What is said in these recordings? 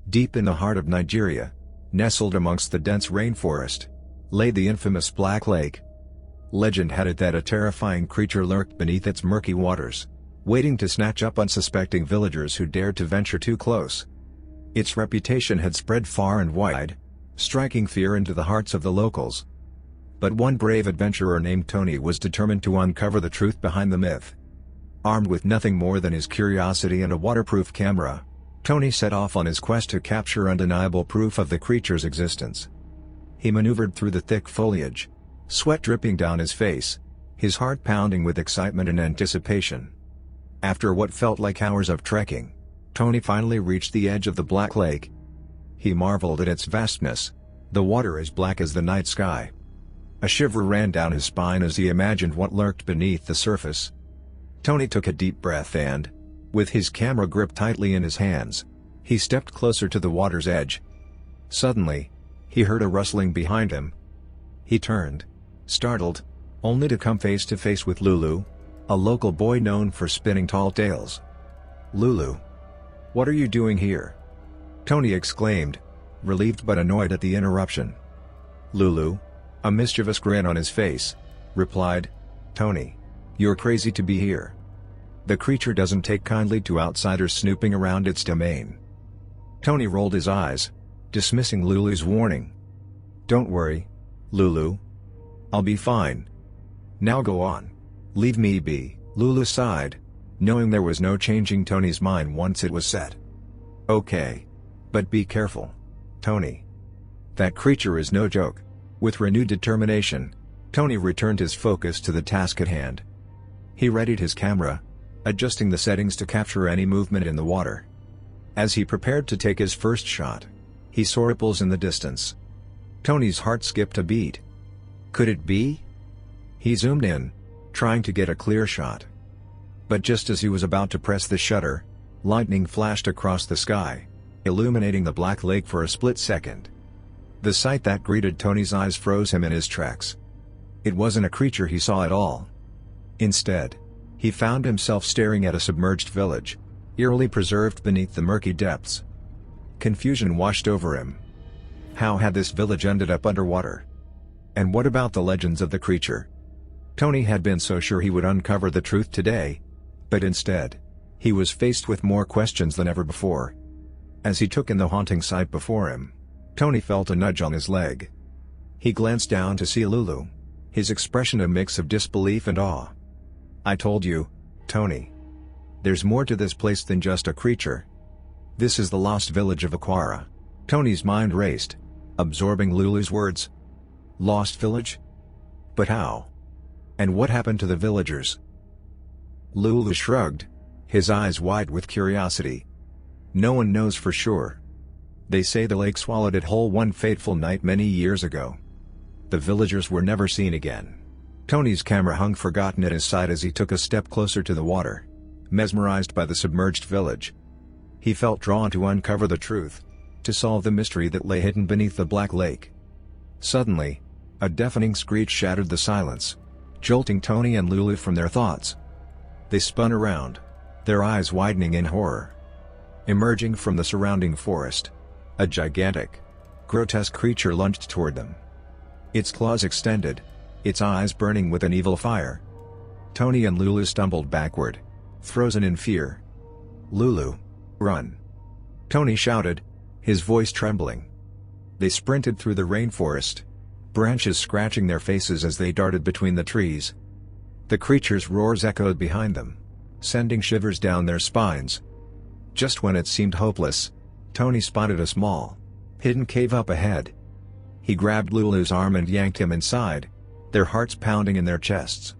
Deep in the heart of Nigeria, nestled amongst the dense rainforest, lay the infamous Black Lake. Legend had it that a terrifying creature lurked beneath its murky waters, waiting to snatch up unsuspecting villagers who dared to venture too close. Its reputation had spread far and wide, striking fear into the hearts of the locals. But one brave adventurer named Tony was determined to uncover the truth behind the myth. Armed with nothing more than his curiosity and a waterproof camera, Tony set off on his quest to capture undeniable proof of the creature's existence. He maneuvered through the thick foliage, sweat dripping down his face, his heart pounding with excitement and anticipation. After what felt like hours of trekking, Tony finally reached the edge of the Black Lake. He marveled at its vastness, the water as black as the night sky. A shiver ran down his spine as he imagined what lurked beneath the surface. Tony took a deep breath and, with his camera gripped tightly in his hands, he stepped closer to the water's edge. Suddenly, he heard a rustling behind him. He turned, startled, only to come face to face with Lulu, a local boy known for spinning tall tales. "Lulu, what are you doing here?" Tony exclaimed, relieved but annoyed at the interruption. Lulu, a mischievous grin on his face, replied, "Tony, you're crazy to be here. The creature doesn't take kindly to outsiders snooping around its domain." Tony rolled his eyes, dismissing Lulu's warning. "Don't worry, Lulu. I'll be fine. Now go on. Leave me be," Lulu sighed, knowing there was no changing Tony's mind once it was set. "Okay. But be careful, Tony. That creature is no joke." With renewed determination, Tony returned his focus to the task at hand. He readied his camera, adjusting the settings to capture any movement in the water. As he prepared to take his first shot, he saw ripples in the distance. Tony's heart skipped a beat. Could it be? He zoomed in, trying to get a clear shot. But just as he was about to press the shutter, lightning flashed across the sky, illuminating the Black Lake for a split second. The sight that greeted Tony's eyes froze him in his tracks. It wasn't a creature he saw at all. Instead, he found himself staring at a submerged village, eerily preserved beneath the murky depths. Confusion washed over him. How had this village ended up underwater? And what about the legends of the creature? Tony had been so sure he would uncover the truth today, but instead, he was faced with more questions than ever before. As he took in the haunting sight before him, Tony felt a nudge on his leg. He glanced down to see Lulu, his expression a mix of disbelief and awe. "I told you, Tony. There's more to this place than just a creature. This is the lost village of Aquara." Tony's mind raced, absorbing Lulu's words. Lost village? But how? And what happened to the villagers? Lulu shrugged, his eyes wide with curiosity. "No one knows for sure. They say the lake swallowed it whole one fateful night many years ago. The villagers were never seen again." Tony's camera hung forgotten at his side as he took a step closer to the water, mesmerized by the submerged village. He felt drawn to uncover the truth, to solve the mystery that lay hidden beneath the Black Lake. Suddenly, a deafening screech shattered the silence, jolting Tony and Lulu from their thoughts. They spun around, their eyes widening in horror. Emerging from the surrounding forest, a gigantic, grotesque creature lunged toward them. Its claws extended, its eyes burning with an evil fire. Tony and Lulu stumbled backward, frozen in fear. "Lulu, run!" Tony shouted, his voice trembling. They sprinted through the rainforest, branches scratching their faces as they darted between the trees. The creature's roars echoed behind them, sending shivers down their spines. Just when it seemed hopeless, Tony spotted a small, hidden cave up ahead. He grabbed Lulu's arm and yanked him inside, their hearts pounding in their chests.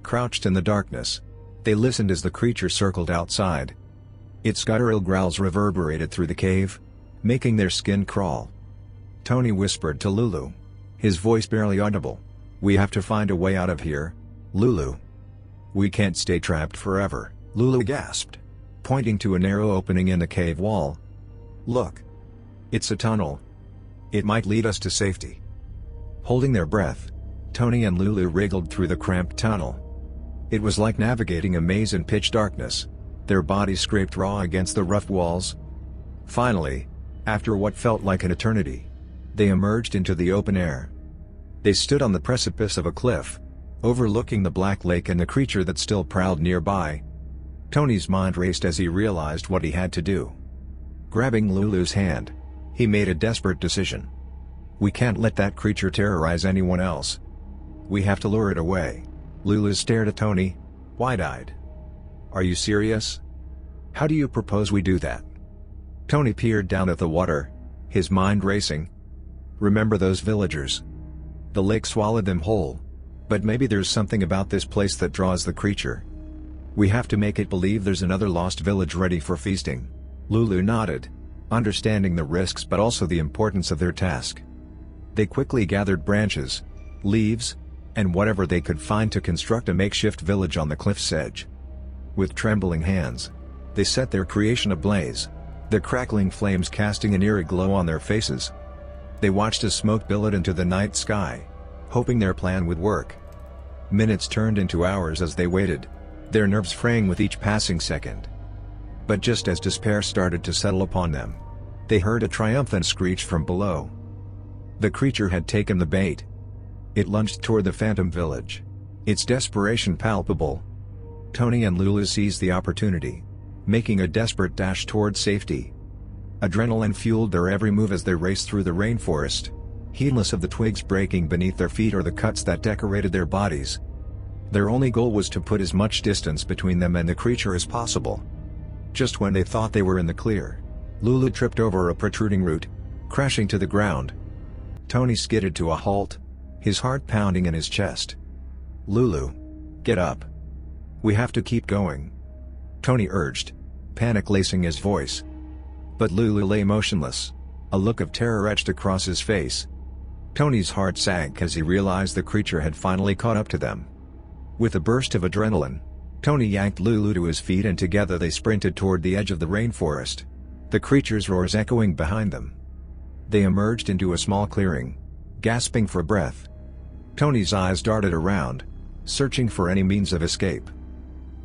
Crouched in the darkness, they listened as the creature circled outside. Its guttural growls reverberated through the cave, making their skin crawl. Tony whispered to Lulu, his voice barely audible, "We have to find a way out of here, Lulu. We can't stay trapped forever," Lulu gasped, pointing to a narrow opening in the cave wall. "Look. It's a tunnel. It might lead us to safety." Holding their breath, Tony and Lulu wriggled through the cramped tunnel. It was like navigating a maze in pitch darkness, their bodies scraped raw against the rough walls. Finally, After what felt like an eternity, they emerged into the open air. They stood on the precipice of a cliff, overlooking the Black Lake and the creature that still prowled nearby. Tony's mind raced as he realized what he had to do. Grabbing Lulu's hand, he made a desperate decision. We can't let that creature terrorize anyone else. We have to lure it away. Lulu stared at Tony, wide-eyed. Are you serious? How do you propose we do that? Tony peered down at the water, his mind racing. Remember those villagers? The lake swallowed them whole. But maybe there's something about this place that draws the creature. We have to make it believe there's another lost village ready for feasting. Lulu nodded, understanding the risks but also the importance of their task. They quickly gathered branches, leaves, and whatever they could find to construct a makeshift village on the cliff's edge. With trembling hands, they set their creation ablaze, the crackling flames casting an eerie glow on their faces. They watched as smoke billowed into the night sky, hoping their plan would work. Minutes turned into hours as they waited, their nerves fraying with each passing second. But just as despair started to settle upon them, they heard a triumphant screech from below. The creature had taken the bait. It lunged toward the phantom village, its desperation palpable. Tony and Lulu seized the opportunity, making a desperate dash toward safety. Adrenaline fueled their every move as they raced through the rainforest, heedless of the twigs breaking beneath their feet or the cuts that decorated their bodies. Their only goal was to put as much distance between them and the creature as possible. Just when they thought they were in the clear, Lulu tripped over a protruding root, crashing to the ground. Tony skidded to a halt, his heart pounding in his chest. Lulu, get up. We have to keep going, Tony urged, panic lacing his voice. But Lulu lay motionless, a look of terror etched across his face. Tony's heart sank as he realized the creature had finally caught up to them. With a burst of adrenaline, Tony yanked Lulu to his feet and together they sprinted toward the edge of the rainforest, the creature's roars echoing behind them. They emerged into a small clearing, gasping for breath. Tony's eyes darted around, searching for any means of escape.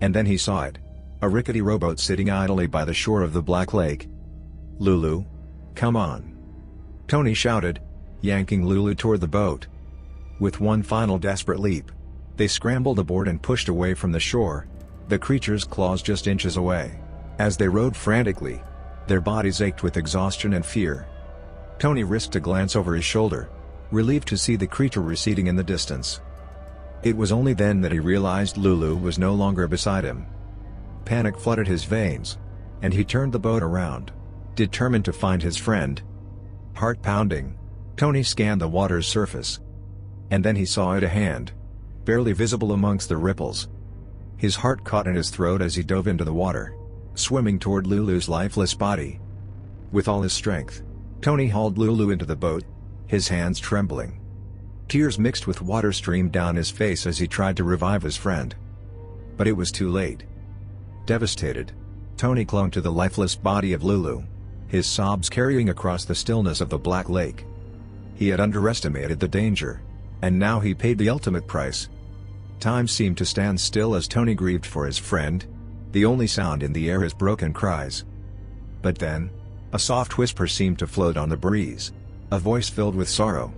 And then he saw it, a rickety rowboat sitting idly by the shore of the Black Lake. Lulu, come on! Tony shouted, yanking Lulu toward the boat. With one final desperate leap, they scrambled aboard and pushed away from the shore, the creature's claws just inches away. As they rowed frantically, their bodies ached with exhaustion and fear. Tony risked a glance over his shoulder, relieved to see the creature receding in the distance. It was only then that he realized Lulu was no longer beside him. Panic flooded his veins, and he turned the boat around, determined to find his friend. Heart pounding, Tony scanned the water's surface. And then he saw it, a hand, barely visible amongst the ripples. His heart caught in his throat as he dove into the water, swimming toward Lulu's lifeless body. With all his strength, Tony hauled Lulu into the boat, his hands trembling. Tears mixed with water streamed down his face as he tried to revive his friend. But it was too late. Devastated, Tony clung to the lifeless body of Lulu, his sobs carrying across the stillness of the Black Lake. He had underestimated the danger, and now he paid the ultimate price. Time seemed to stand still as Tony grieved for his friend, the only sound in the air his broken cries. But then, a soft whisper seemed to float on the breeze, a voice filled with sorrow.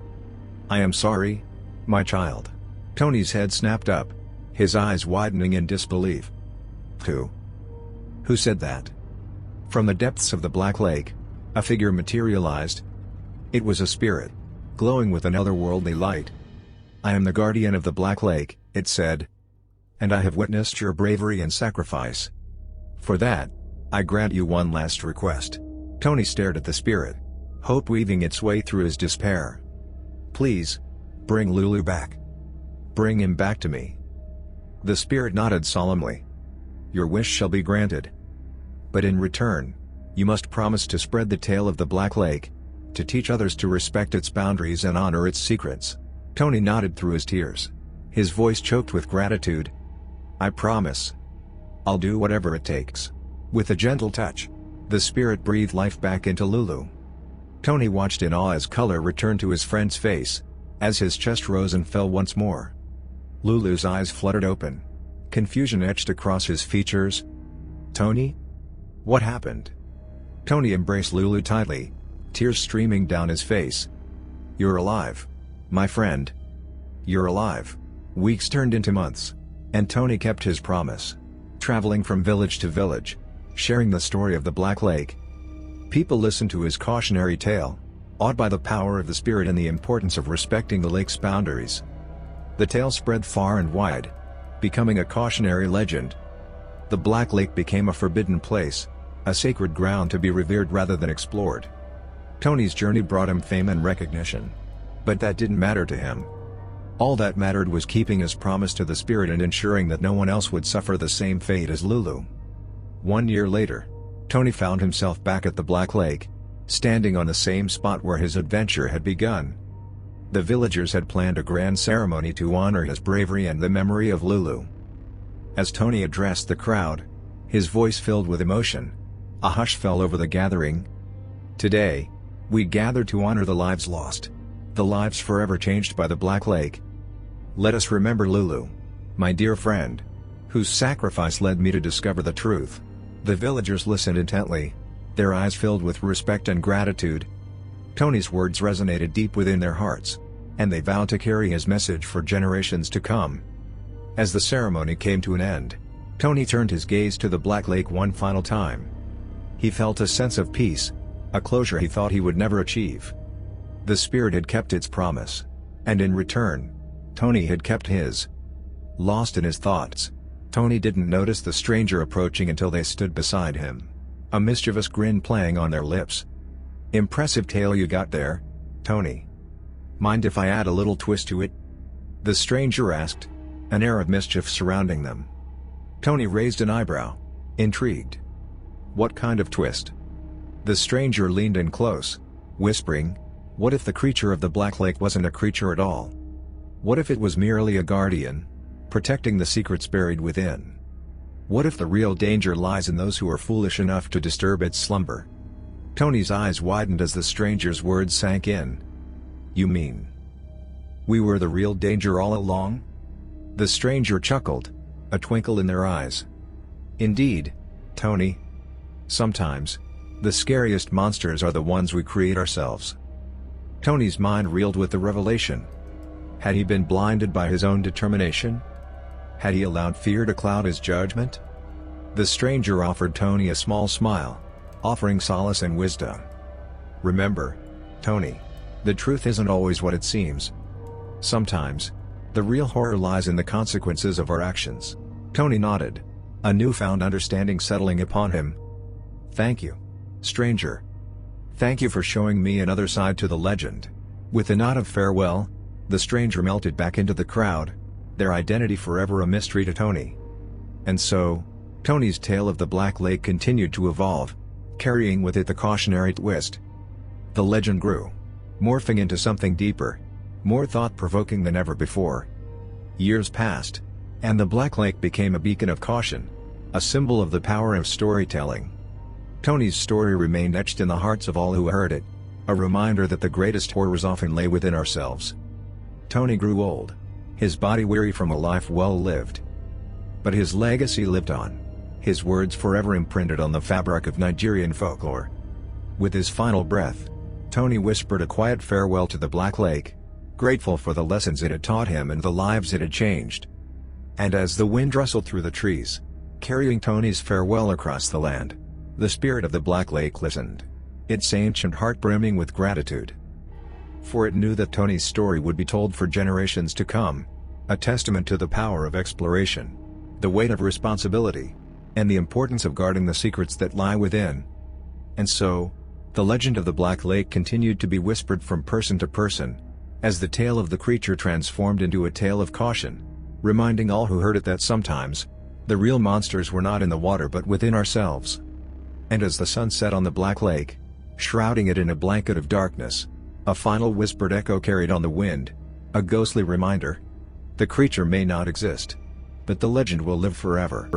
I am sorry, my child. Tony's head snapped up, his eyes widening in disbelief. Who said that? From the depths of the Black Lake, a figure materialized. It was a spirit, glowing with an otherworldly light. I am the guardian of the Black Lake, it said. And I have witnessed your bravery and sacrifice. For that, I grant you one last request. Tony stared at the spirit, hope weaving its way through his despair. Please, bring Lulu back. Bring him back to me. The spirit nodded solemnly. Your wish shall be granted. But in return, you must promise to spread the tale of the Black Lake, to teach others to respect its boundaries and honor its secrets. Tony nodded through his tears, his voice choked with gratitude. I promise. I'll do whatever it takes. With a gentle touch, the spirit breathed life back into Lulu. Tony watched in awe as color returned to his friend's face, as his chest rose and fell once more. Lulu's eyes fluttered open. Confusion etched across his features. Tony? What happened? Tony embraced Lulu tightly, tears streaming down his face. "You're alive. My friend. You're alive." Weeks turned into months. And Tony kept his promise. Traveling from village to village, sharing the story of the Black Lake. People listened to his cautionary tale, awed by the power of the spirit and the importance of respecting the lake's boundaries. The tale spread far and wide, becoming a cautionary legend. The Black Lake became a forbidden place, a sacred ground to be revered rather than explored. Tony's journey brought him fame and recognition. But that didn't matter to him. All that mattered was keeping his promise to the spirit and ensuring that no one else would suffer the same fate as Lulu. 1 year later, Tony found himself back at the Black Lake, standing on the same spot where his adventure had begun. The villagers had planned a grand ceremony to honor his bravery and the memory of Lulu. As Tony addressed the crowd, his voice filled with emotion, a hush fell over the gathering. "Today, we gather to honor the lives lost, the lives forever changed by the Black Lake. Let us remember Lulu, my dear friend, whose sacrifice led me to discover the truth." The villagers listened intently, their eyes filled with respect and gratitude. Tony's words resonated deep within their hearts, and they vowed to carry his message for generations to come. As the ceremony came to an end, Tony turned his gaze to the Black Lake one final time. He felt a sense of peace, a closure he thought he would never achieve. The spirit had kept its promise, and in return, Tony had kept his. Lost in his thoughts, Tony didn't notice the stranger approaching until they stood beside him, a mischievous grin playing on their lips. "Impressive tale you got there, Tony. Mind if I add a little twist to it?" the stranger asked, an air of mischief surrounding them. Tony raised an eyebrow, intrigued. "What kind of twist?" The stranger leaned in close, whispering, "What if the creature of the Black Lake wasn't a creature at all? What if it was merely a guardian, protecting the secrets buried within? What if the real danger lies in those who are foolish enough to disturb its slumber?" Tony's eyes widened as the stranger's words sank in. "You mean we were the real danger all along?" The stranger chuckled, a twinkle in their eyes. "Indeed, Tony. Sometimes, the scariest monsters are the ones we create ourselves." Tony's mind reeled with the revelation. Had he been blinded by his own determination? Had he allowed fear to cloud his judgment? The stranger offered Tony a small smile, offering solace and wisdom. "Remember, Tony, the truth isn't always what it seems. Sometimes, the real horror lies in the consequences of our actions." Tony nodded, a newfound understanding settling upon him. "Thank you, stranger. Thank you for showing me another side to the legend." With a nod of farewell, the stranger melted back into the crowd, their identity forever a mystery to Tony. And so, Tony's tale of the Black Lake continued to evolve, carrying with it the cautionary twist. The legend grew, morphing into something deeper, more thought-provoking than ever before. Years passed, and the Black Lake became a beacon of caution, a symbol of the power of storytelling. Tony's story remained etched in the hearts of all who heard it, a reminder that the greatest horrors often lay within ourselves. Tony grew old, his body weary from a life well lived. But his legacy lived on, his words forever imprinted on the fabric of Nigerian folklore. With his final breath, Tony whispered a quiet farewell to the Black Lake, grateful for the lessons it had taught him and the lives it had changed. And as the wind rustled through the trees, carrying Tony's farewell across the land, the spirit of the Black Lake listened, its ancient heart brimming with gratitude. For it knew that Tony's story would be told for generations to come, a testament to the power of exploration, the weight of responsibility, and the importance of guarding the secrets that lie within. And so, the legend of the Black Lake continued to be whispered from person to person, as the tale of the creature transformed into a tale of caution, reminding all who heard it that sometimes, the real monsters were not in the water but within ourselves. And as the sun set on the Black Lake, shrouding it in a blanket of darkness, a final whispered echo carried on the wind, a ghostly reminder. The creature may not exist, but the legend will live forever.